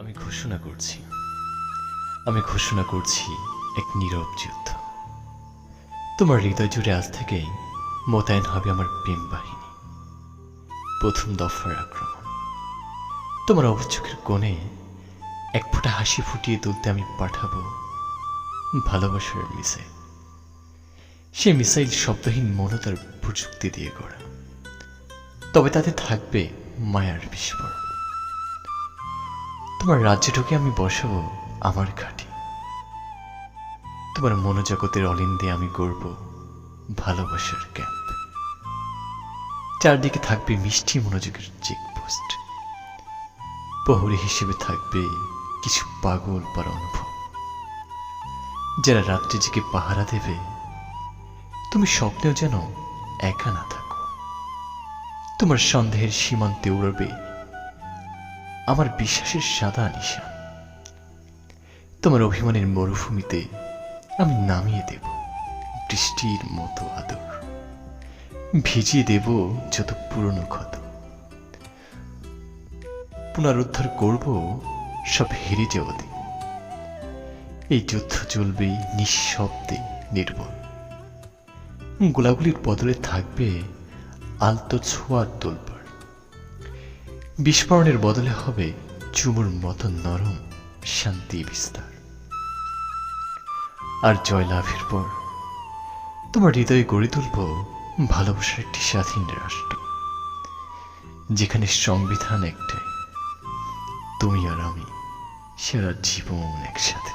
আমি ঘোষণা করছি আমি ঘোষণা করছি এক নীরব যুদ্ধ। তোমার হৃদয় জুড়ে আজ থেকেই মোতায়েন হবে আমার প্রেম বাহিনী। প্রথম দফার আক্রমণ। তোমার অবচোখের কোণে এক ফোঁটা হাসি ফুটিয়ে তুলতে আমি পাঠাবো ভালোবাসার মিসাইল। সে মিসাইল শব্দহীন মনতার প্রযুক্তি দিয়ে গড়া, তবে তাতে থাকবে মায়ার বিস্ফোরণ। তোমার রাজ্যে ঢুকে আমি বসাবো আমার ঘাঁটি। তোমার মনোজগতের অলিন্দে আমি গড়ব ভালোবাসার ক্যাম্প। চারদিকে থাকবে মিষ্টি মনোযোগের চেকপোস্ট। প্রহরী হিসেবে থাকবে কিছু পাগল পার অনুভব, যারা রাত্রে জেগে পাহারা দেবে। তুমি স্বপ্নেও যেন একা না থাকো। তোমার সন্দেহের সীমান্তে উড়বে আমার বিশ্বাসের সাদা নিশান। তোমার অভিমানের মরুভূমিতে আমি নামিয়ে দেব বৃষ্টির মতো আদর, ভিজিয়ে দেব যত পুরনো ক্ষত। পুনরুদ্ধার করব সব হেরে যাওয়া দিন। এই যুদ্ধ চলবে নিঃশব্দে, নির্বল। গোলাগুলির বদলে থাকবে আলতো ছোঁয়ার তোলপাড়। বিস্ফোরণের বদলে হবে চুমুর মতো নরম শান্তি বিস্তার। আর জয়লাভের পর তোমার হৃদয়ে গড়ে তুলব ভালোবাসার একটি স্বাধীন রাষ্ট্র, যেখানে সংবিধান একটাই, তুমি আর আমি সারা জীবন একসাথে।